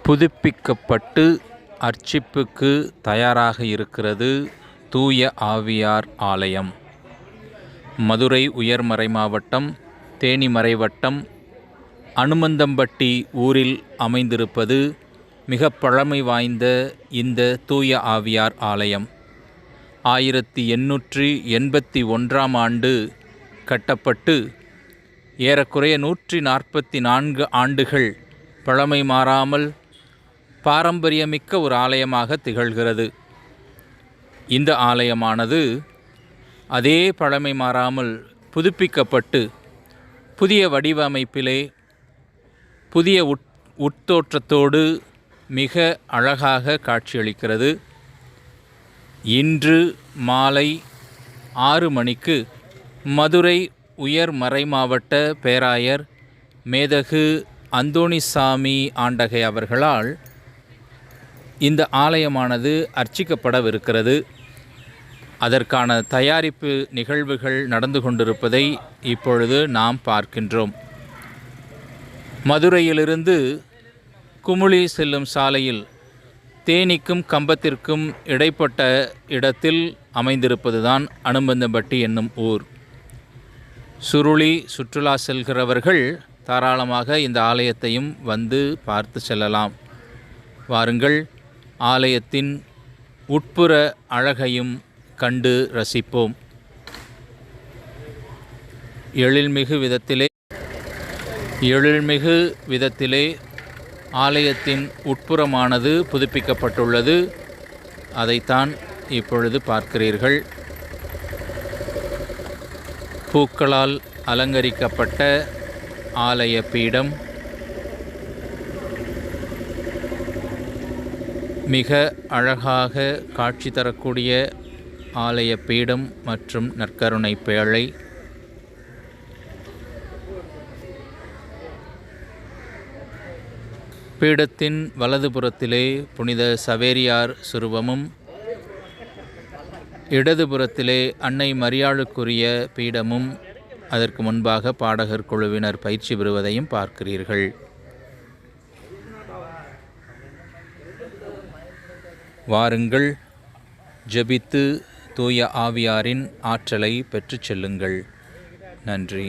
புதுப்பிக்கப்பட்டு அர்ச்சிப்புக்கு தயாராக இருக்கிறது தூய ஆவியார் ஆலயம். மதுரை உயர்மறை மாவட்டம், தேனி மறைவட்டம், அனுமந்தம்பட்டி ஊரில் அமைந்திருப்பது மிக பழமை வாய்ந்த இந்த தூய ஆவியார் ஆலயம் 1881ஆம் ஆண்டு கட்டப்பட்டு ஏறக்குறைய 144 ஆண்டுகள் பழமை மாறாமல் பாரம்பரியமிக்க ஒரு ஆலயமாக திகழ்கிறது. இந்த ஆலயமானது அதே பழமை மாறாமல் புதுப்பிக்கப்பட்டு புதிய வடிவமைப்பிலே புதிய உட்தோற்றத்தோடு மிக அழகாக காட்சியளிக்கிறது. இன்று மாலை 6 மணிக்கு மதுரை உயர் மறைமாவட்ட பேராயர் மேதகு அந்தோணிசாமி ஆண்டகை அவர்களால் இந்த ஆலயமானது அர்ச்சிக்கப்படவிருக்கிறது. அதற்கான தயாரிப்பு நிகழ்வுகள் நடந்து கொண்டிருப்பதை இப்பொழுது நாம் பார்க்கின்றோம். மதுரையிலிருந்து குமுளி செல்லும் சாலையில் தேனிக்கும் கம்பத்திற்கும் இடைப்பட்ட இடத்தில் அமைந்திருப்பதுதான் அனுமந்தம்பட்டி என்னும் ஊர். சுருளி சுற்றுலா செல்கிறவர்கள் தாராளமாக இந்த ஆலயத்தையும் வந்து பார்த்து செல்லலாம். வாருங்கள், ஆலயத்தின் உட்புற அழகையும் கண்டு ரசிப்போம். எழில்மிகு விதத்திலே ஆலயத்தின் உட்புறமானது புதுப்பிக்கப்பட்டுள்ளது. அதைத்தான் இப்பொழுது பார்க்கிறீர்கள். பூக்களால் அலங்கரிக்கப்பட்ட ஆலய பீடம், மிக அழகாக காட்சி தரக்கூடிய ஆலய பீடம் மற்றும் நற்கருணை பேழை, பீடத்தின் வலதுபுறத்திலே புனித சவேரியார் சுருவமும், இடதுபுறத்திலே அன்னை மரியாளுக்குரிய பீடமும், அதற்கு முன்பாக பாடகர் குழுவினர் பயிற்சி பெறுவதையும் பார்க்கிறீர்கள். வாருங்கள், ஜெபித்து தூய ஆவியாரின் ஆற்றலை பெற்றுச் செல்லுங்கள். நன்றி.